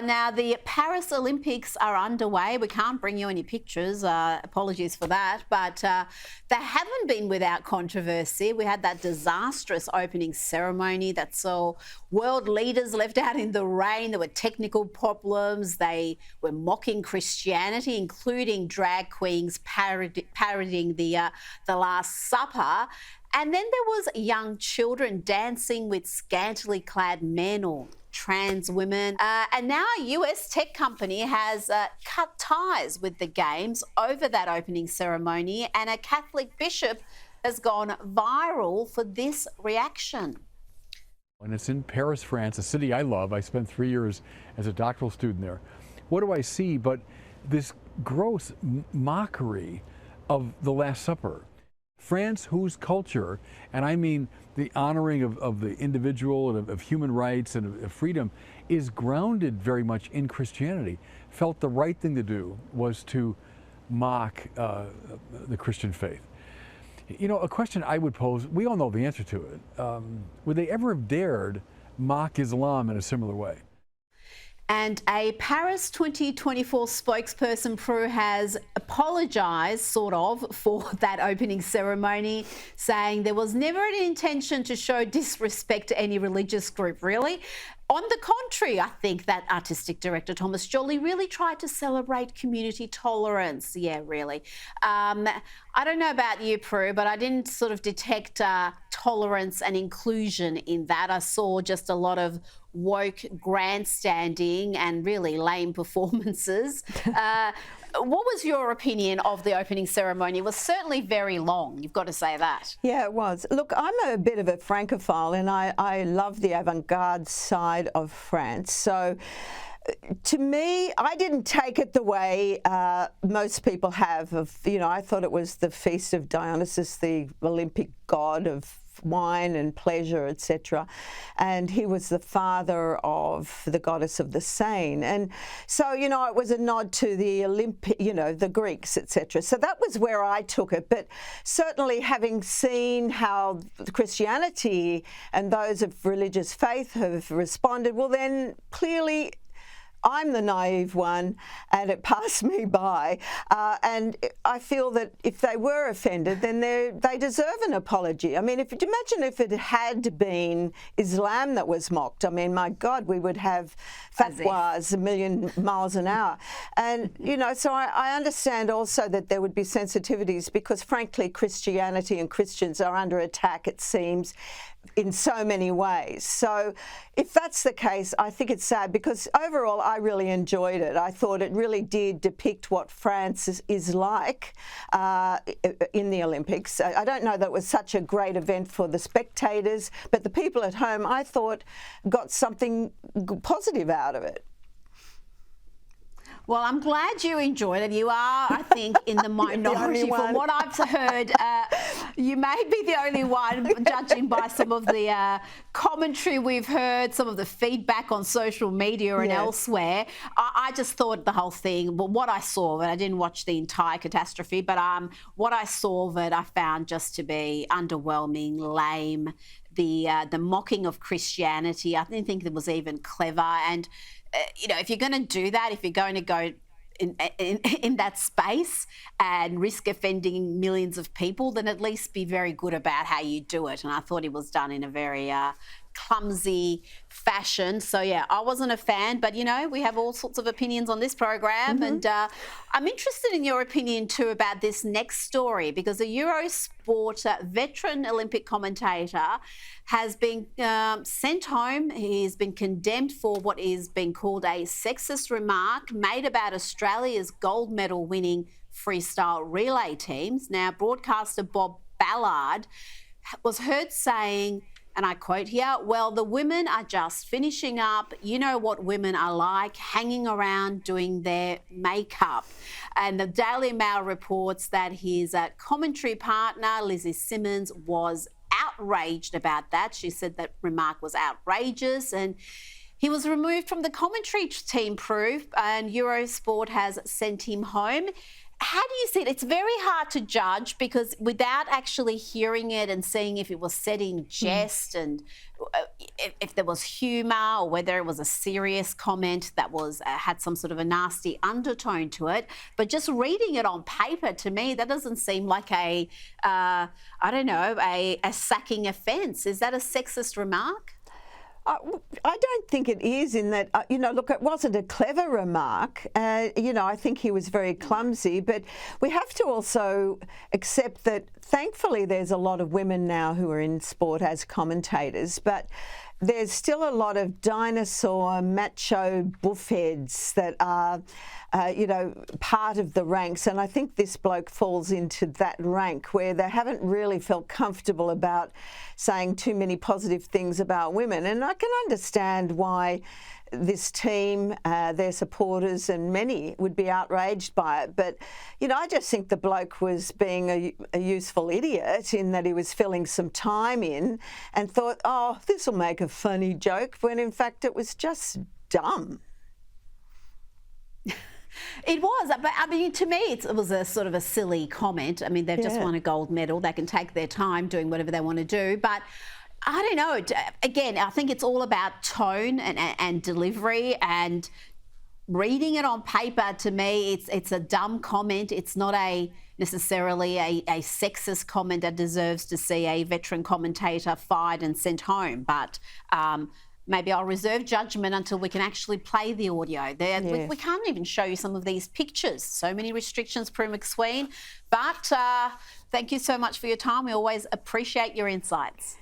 Now, the Paris Olympics are underway. We can't bring you any pictures. Apologies for that. But they haven't been without controversy. We had that disastrous opening ceremony that saw world leaders left out in the rain. There were technical problems. They were mocking Christianity, including drag queens parodying the Last Supper. And then there was young children dancing with scantily clad men or trans women. And now a US tech company has cut ties with the Games over that opening ceremony, and a Catholic bishop has gone viral for this reaction. And it's in Paris, France, a city I love. I spent 3 years as a doctoral student there. What do I see but this gross mockery of the Last Supper? France, whose culture, and I mean the honoring of the individual and of human rights and of freedom, is grounded very much in Christianity, felt the right thing to do was to mock the Christian faith. You know, a question I would pose, we all know the answer to it. Would they ever have dared mock Islam in a similar way? And a Paris 2024 spokesperson, Prue, has apologised, sort of, for that opening ceremony, saying there was never an intention to show disrespect to any religious group, really. On the contrary, I think that artistic director, Thomas Joly, really tried to celebrate community tolerance. Yeah, really. I don't know about you, Prue, but I didn't sort of detect tolerance and inclusion in that. I saw just a lot of woke grandstanding and really lame performances. What was your opinion of the opening ceremony? It was certainly very long, you've got to say that. Yeah, it was. Look, I'm a bit of a Francophile, and I love the avant-garde side of France. So to me, I didn't take it the way most people have. I thought it was the feast of Dionysus, the Olympic god of wine and pleasure, etc. And he was the father of the goddess of the Seine. And so, it was a nod to the the Greeks, etc. So that was where I took it. But certainly having seen how Christianity and those of religious faith have responded, well, then clearly I'm the naive one, and it passed me by. And I feel that if they were offended, then they deserve an apology. I mean, imagine if it had been Islam that was mocked. I mean, my God, we would have fatwas a million miles an hour. And, so I understand also that there would be sensitivities because, frankly, Christianity and Christians are under attack, it seems, in so many ways. So if that's the case, I think it's sad because overall I really enjoyed it. I thought it really did depict what France is like in the Olympics. I don't know that it was such a great event for the spectators, but the people at home, I thought, got something positive out of it. Well, I'm glad you enjoyed it. You are, I think, in the minority. From what I've heard, you may be the only one, judging by some of the commentary we've heard, some of the feedback on social media and elsewhere. I just thought the whole thing, well, what I saw of it, I didn't watch the entire catastrophe, but what I saw of it, I found just to be underwhelming, lame. The mocking of Christianity, I didn't think it was even clever. And if you're going to do that, if you're going to go in that space and risk offending millions of people, then at least be very good about how you do it. And I thought it was done in a very clumsy fashion. So, yeah, I wasn't a fan, but, we have all sorts of opinions on this program. And I'm interested in your opinion, too, about this next story, because a Eurosport veteran Olympic commentator has been sent home. He's been condemned for what is being called a sexist remark made about Australia's gold medal winning freestyle relay teams. Now, broadcaster Bob Ballard was heard saying, and I quote here, "Well, the women are just finishing up. You know what women are like, hanging around doing their makeup." And the Daily Mail reports that his commentary partner, Lizzie Simmons, was outraged about that. She said that remark was outrageous, and he was removed from the commentary team, Proof, and Eurosport has sent him home. How do you see it? It's very hard to judge because without actually hearing it and seeing if it was said in jest and if there was humour or whether it was a serious comment that was had some sort of a nasty undertone to it. But just reading it on paper, to me, that doesn't seem like a sacking offence. Is that a sexist remark? I don't think it is in that, look, it wasn't a clever remark. I think he was very clumsy, but we have to also accept that thankfully there's a lot of women now who are in sport as commentators, but there's still a lot of dinosaur macho buffheads that are, part of the ranks. And I think this bloke falls into that rank where they haven't really felt comfortable about saying too many positive things about women. And I can understand why this team, their supporters and many would be outraged by it. But, I just think the bloke was being a useful idiot in that he was filling some time in and thought, oh, this will make a funny joke, when in fact it was just dumb. It was, but I mean, to me, it was a sort of a silly comment. I mean, they've just won a gold medal. They can take their time doing whatever they want to do. But I don't know. Again, I think it's all about tone and delivery, and reading it on paper, to me, it's a dumb comment. It's not necessarily a sexist comment that deserves to see a veteran commentator fired and sent home. But maybe I'll reserve judgment until we can actually play the audio. We can't even show you some of these pictures. So many restrictions, Prue McSween. But thank you so much for your time. We always appreciate your insights.